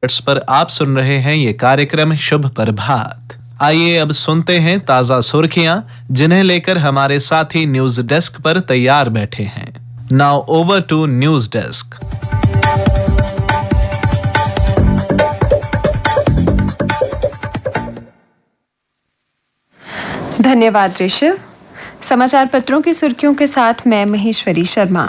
पर आप सुन रहे हैं ये कार्यक्रम शुभ प्रभात। आइए अब सुनते हैं ताजा सुर्खियां जिन्हें लेकर हमारे साथी न्यूज डेस्क पर तैयार बैठे हैं। Now over to news desk. धन्यवाद ऋषभ। समाचार पत्रों की सुर्खियों के साथ मैं महेश्वरी शर्मा।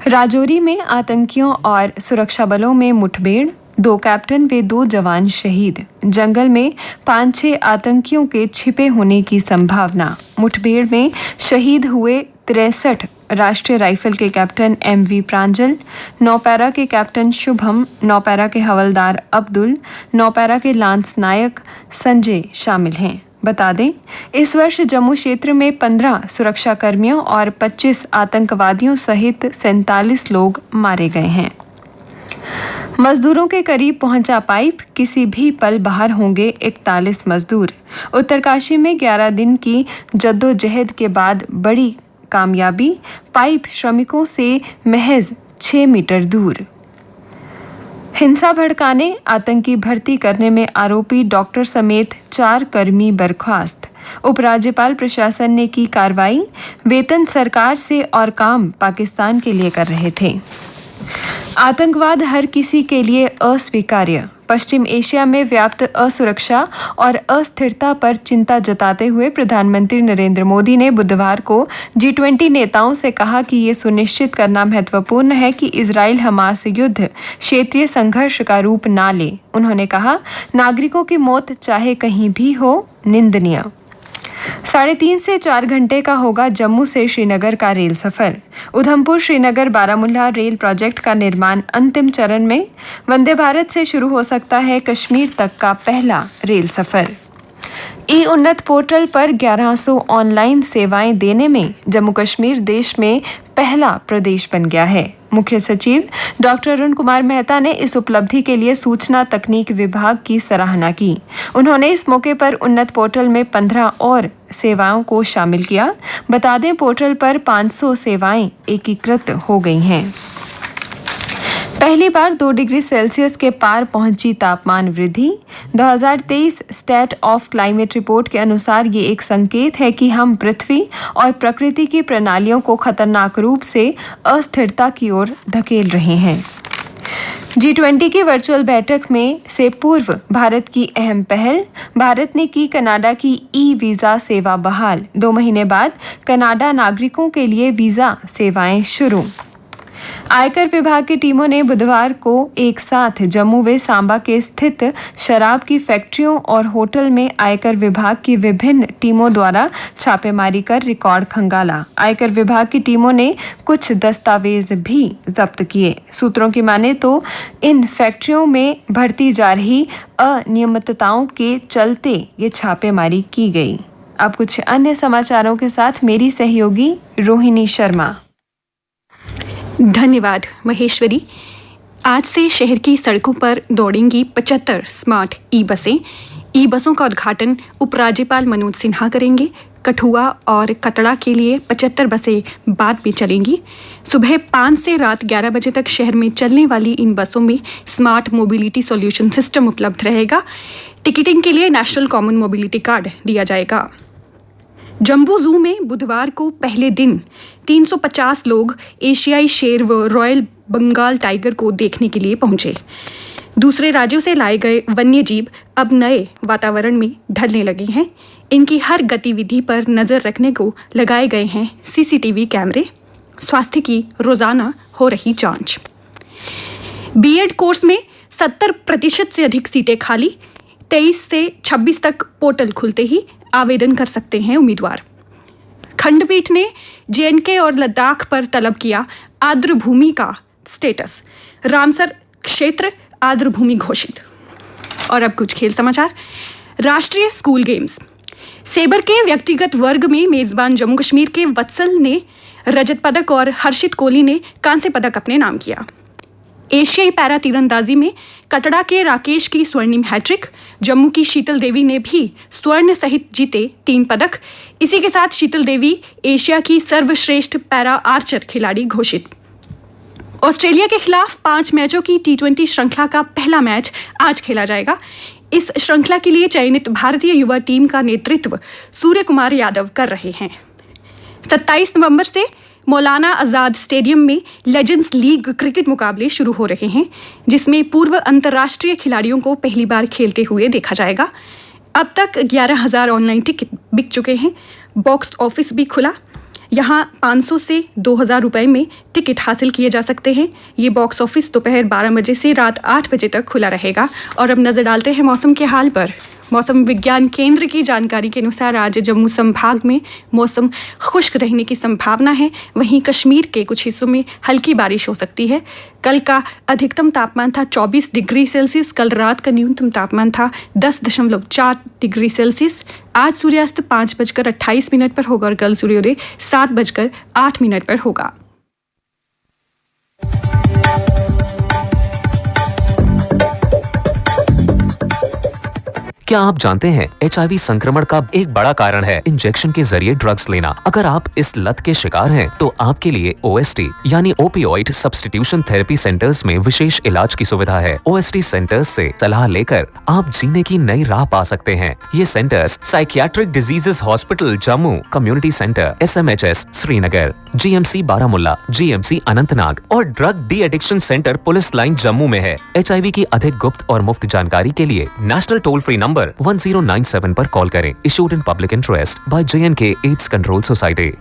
राजौरी में आतंकियों और सुरक्षा बलों में मुठभेड़, 2 कैप्टन व 2 जवान शहीद। जंगल में 5-6 आतंकियों के छिपे होने की संभावना। मुठभेड़ में शहीद हुए 63 राष्ट्रीय राइफल के कैप्टन MV प्रांजल, नौपैरा के कैप्टन शुभम, नौपैरा के हवलदार अब्दुल, नौपैरा के लांस नायक संजय शामिल हैं। बता दें, इस वर्ष जम्मू क्षेत्र में 15 सुरक्षा कर्मियों और 25 आतंकवादियों सहित 47 लोग मारे गए हैं। मजदूरों के करीब पहुंचा पाइप, किसी भी पल बाहर होंगे 41 मजदूर। उत्तरकाशी में 11 दिन की जद्दोजहद के बाद बड़ी कामयाबी, पाइप श्रमिकों से महज 6 मीटर दूर। हिंसा भड़काने, आतंकी भर्ती करने में आरोपी डॉक्टर समेत 4 कर्मी बर्खास्त। उपराज्यपाल प्रशासन ने की कार्रवाई, वेतन सरकार से और काम पाकिस्तान के लिए कर रहे थे। आतंकवाद हर किसी के लिए अस्वीकार्य। पश्चिम एशिया में व्याप्त असुरक्षा और अस्थिरता पर चिंता जताते हुए प्रधानमंत्री नरेंद्र मोदी ने बुधवार को G20 नेताओं से कहा कि ये सुनिश्चित करना महत्वपूर्ण है कि इजराइल हमास युद्ध क्षेत्रीय संघर्ष का रूप ना ले। उन्होंने कहा, नागरिकों की मौत चाहे कहीं भी हो, निंदनीय। 3.5 से 4 घंटे का होगा जम्मू से श्रीनगर का रेल सफर। उधमपुर श्रीनगर बारामूला रेल प्रोजेक्ट का निर्माण अंतिम चरण में। वंदे भारत से शुरू हो सकता है कश्मीर तक का पहला रेल सफर। उन्नत पोर्टल पर 1100 ऑनलाइन सेवाएं देने में जम्मू कश्मीर देश में पहला प्रदेश बन गया है। मुख्य सचिव डॉक्टर अरुण कुमार मेहता ने इस उपलब्धि के लिए सूचना तकनीक विभाग की सराहना की। उन्होंने इस मौके पर उन्नत पोर्टल में 15 और सेवाओं को शामिल किया। बता दें, पोर्टल पर 500 सेवाएं एकीकृत हो गई हैं। पहली बार 2 डिग्री सेल्सियस के पार पहुंची तापमान वृद्धि। 2023 स्टेट ऑफ क्लाइमेट रिपोर्ट के अनुसार ये एक संकेत है कि हम पृथ्वी और प्रकृति की प्रणालियों को खतरनाक रूप से अस्थिरता की ओर धकेल रहे हैं। G20 की वर्चुअल बैठक में से पूर्व भारत की अहम पहल। भारत ने की कनाडा की वीज़ा सेवा बहाल। 2 महीने बाद कनाडा नागरिकों के लिए वीज़ा सेवाएं शुरू। आयकर विभाग की टीमों ने बुधवार को एक साथ जम्मू व सांबा के स्थित शराब की फैक्ट्रियों और होटल में आयकर विभाग की विभिन्न टीमों द्वारा छापेमारी कर रिकॉर्ड खंगाला। आयकर विभाग की टीमों ने कुछ दस्तावेज भी जब्त किए। सूत्रों की माने तो इन फैक्ट्रियों में बढ़ती जा रही अनियमितताओं के चलते ये छापेमारी की गई। अब कुछ अन्य समाचारों के साथ मेरी सहयोगी रोहिणी शर्मा। धन्यवाद महेश्वरी। आज से शहर की सड़कों पर दौड़ेंगी 75 स्मार्ट बसें। बसों का उद्घाटन उपराज्यपाल मनोज सिन्हा करेंगे। कठुआ और कटड़ा के लिए 75 बसें बाद में चलेंगी। सुबह 5 से रात 11 बजे तक शहर में चलने वाली इन बसों में स्मार्ट मोबिलिटी सॉल्यूशन सिस्टम उपलब्ध रहेगा। टिकटिंग के लिए नेशनल कॉमन मोबिलिटी कार्ड दिया जाएगा। जम्बू जू में बुधवार को पहले दिन 350 लोग एशियाई शेर व रॉयल बंगाल टाइगर को देखने के लिए पहुंचे। दूसरे राज्यों से लाए गए वन्य जीव अब नए वातावरण में ढलने लगे हैं। इनकी हर गतिविधि पर नज़र रखने को लगाए गए हैं CCTV कैमरे। स्वास्थ्य की रोजाना हो रही जांच। B.Ed कोर्स में 70% से अधिक सीटें खाली। 23 से 26 तक पोर्टल खुलते ही आवेदन कर सकते हैं उम्मीदवार। खंडपीठ ने J&K और लद्दाख पर तलब किया आर्द्र भूमि का स्टेटस। रामसर क्षेत्र आर्द्र भूमि घोषित। और अब कुछ खेल समाचार। राष्ट्रीय स्कूल गेम्स। सेबर के व्यक्तिगत वर्ग में मेजबान जम्मू कश्मीर के वत्सल ने रजत पदक और हर्षित कोहली ने कांस्य पदक अपने नाम किया। एशियाई पैरा तीरंदाजी में कटड़ा के राकेश की स्वर्णिम हैट्रिक। जम्मू की शीतल देवी ने भी स्वर्ण सहित जीते 3 पदक। इसी के साथ शीतल देवी एशिया की सर्वश्रेष्ठ पैरा आर्चर खिलाड़ी घोषित। ऑस्ट्रेलिया के खिलाफ 5 मैचों की T20 श्रृंखला का पहला मैच आज खेला जाएगा। इस श्रृंखला के लिए चयनित भारतीय युवा टीम का नेतृत्व सूर्य कुमार यादव कर रहे हैं। 27 नवंबर से मौलाना आज़ाद स्टेडियम में लेजेंड्स लीग क्रिकेट मुकाबले शुरू हो रहे हैं, जिसमें पूर्व अंतर्राष्ट्रीय खिलाड़ियों को पहली बार खेलते हुए देखा जाएगा। अब तक 11,000 ऑनलाइन टिकट बिक चुके हैं। बॉक्स ऑफिस भी खुला। यहाँ 500 से 2,000 रुपये में टिकट हासिल किए जा सकते हैं। ये बॉक्स ऑफिस दोपहर 12 बजे से रात 8 बजे तक खुला रहेगा। और अब नज़र डालते हैं मौसम के हाल पर। मौसम विज्ञान केंद्र की जानकारी के अनुसार आज जम्मू संभाग में मौसम खुश्क रहने की संभावना है। वहीं कश्मीर के कुछ हिस्सों में हल्की बारिश हो सकती है। कल का अधिकतम तापमान था 24 डिग्री सेल्सियस। कल रात का न्यूनतम तापमान था 10.4 डिग्री सेल्सियस। आज सूर्यास्त 5:28 पर होगा और कल सूर्योदय 7:08 पर होगा। क्या आप जानते हैं HIV संक्रमण का एक बड़ा कारण है इंजेक्शन के जरिए ड्रग्स लेना। अगर आप इस लत के शिकार हैं तो आपके लिए OST यानी ओपियोइड सब्स्टिट्यूशन थेरेपी सेंटर्स में विशेष इलाज की सुविधा है। OST सेंटर्स से सलाह लेकर आप जीने की नई राह पा सकते हैं। ये centres psychiatric diseases hospital Jammu, community centre SMHS Srinagar, GMC Baramulla, GMC Anantnag और drug de addiction centre police line Jammu में है। HIV की अधिक गुप्त और मुफ्त जानकारी के लिए नेशनल टोल फ्री नंबर 1097 पर कॉल करें। Issued in public interest by J&K AIDS control society.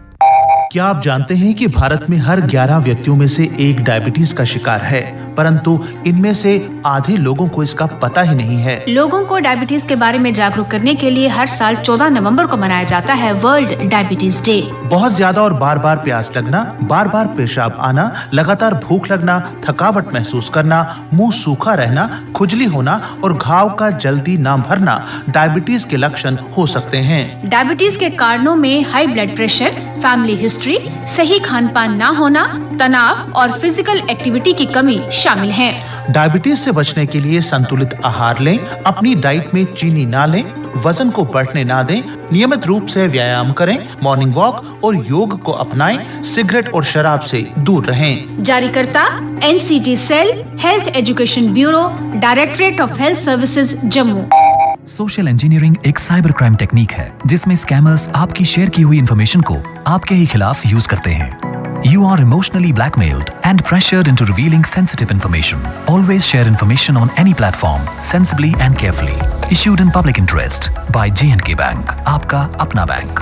क्या आप जानते हैं कि भारत में हर 11 व्यक्तियों में से एक डायबिटीज का शिकार है, परंतु इनमें से आधे लोगों को इसका पता ही नहीं है। लोगों को डायबिटीज के बारे में जागरूक करने के लिए हर साल 14 नवंबर को मनाया जाता है वर्ल्ड डायबिटीज डे। बहुत ज्यादा और बार बार प्यास लगना, बार बार पेशाब आना, लगातार भूख लगना, थकावट महसूस करना, मुंह सूखा रहना, खुजली होना और घाव का जल्दी न भरना डायबिटीज के लक्षण हो सकते हैं। डायबिटीज के कारणों में high blood pressure, family history, सही खान पान न होना, तनाव और फिजिकल एक्टिविटी की कमी शामिल हैं। डायबिटीज से बचने के लिए संतुलित आहार लें, अपनी डाइट में चीनी ना लें, वजन को बढ़ने ना दें, नियमित रूप से व्यायाम करें, मॉर्निंग वॉक और योग को अपनाएं, सिगरेट और शराब से दूर रहें। जारीकर्ता NCT cell, health education bureau, directorate of health services Jammu. Social engineering एक साइबर क्राइम टेक्निक है जिसमें स्कैमर्स आपकी शेयर की हुई इंफॉर्मेशन को आपके ही खिलाफ यूज करते हैं। You are emotionally blackmailed and pressured into revealing sensitive information. Always share information on any platform sensibly and carefully. Issued in public interest by J&K Bank. आपका अपना बैंक।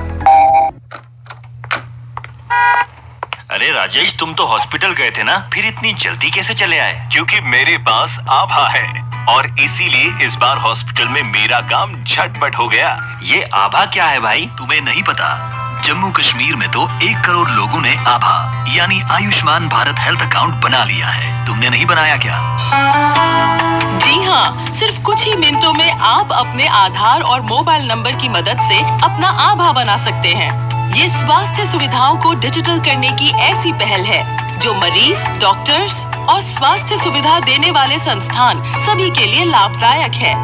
अरे राजेश, तुम तो हॉस्पिटल गए थे ना, फिर इतनी जल्दी कैसे चले आए? क्योंकि मेरे पास आभा है और इसीलिए इस बार हॉस्पिटल में मेरा काम झटपट हो गया। ये आभा क्या है भाई? तुम्हें नहीं पता? जम्मू कश्मीर में तो 1 करोड़ लोगों ने आभा यानी आयुष्मान भारत हेल्थ अकाउंट बना लिया है। तुमने नहीं बनाया क्या? जी हाँ, सिर्फ कुछ ही मिनटों में आप अपने आधार और मोबाइल नंबर की मदद से अपना आभा बना सकते हैं। ये स्वास्थ्य सुविधाओं को डिजिटल करने की ऐसी पहल है जो मरीज, डॉक्टर्स और स्वास्थ्य सुविधा देने वाले संस्थान सभी के लिए लाभदायक है।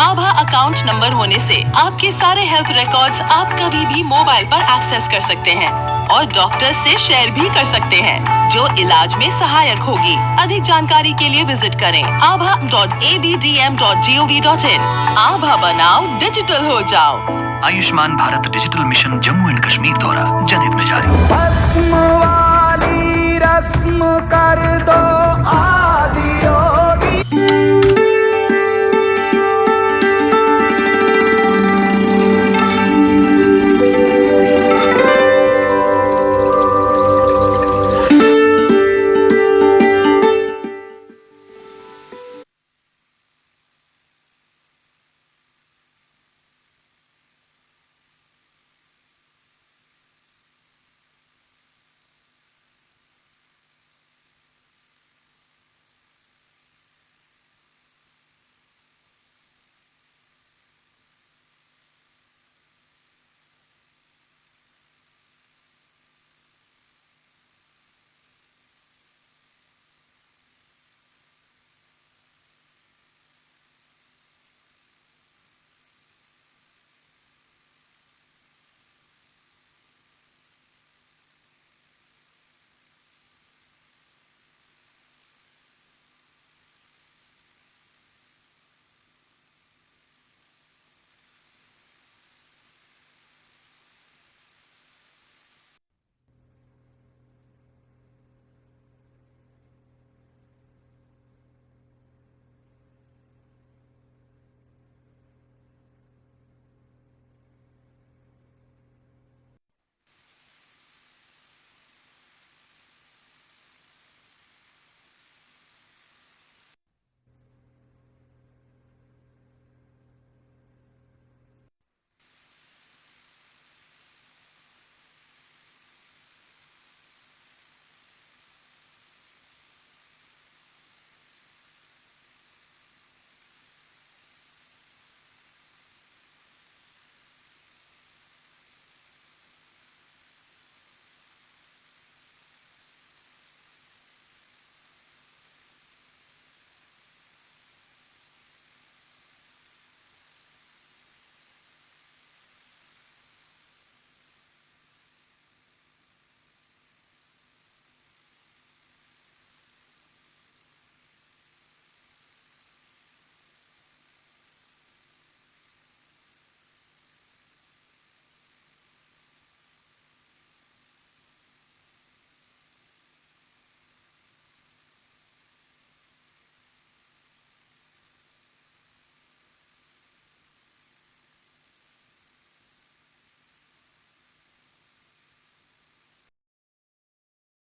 आभा अकाउंट नंबर होने से आपके सारे हेल्थ रिकॉर्ड्स आप कभी भी मोबाइल पर एक्सेस कर सकते हैं और डॉक्टर से शेयर भी कर सकते हैं, जो इलाज में सहायक होगी। अधिक जानकारी के लिए विजिट करें abha.abdm.gov.in। आभा बनाओ, डिजिटल हो जाओ। Ayushman Bharat digital mission Jammu and Kashmir द्वारा जनहित में जारी।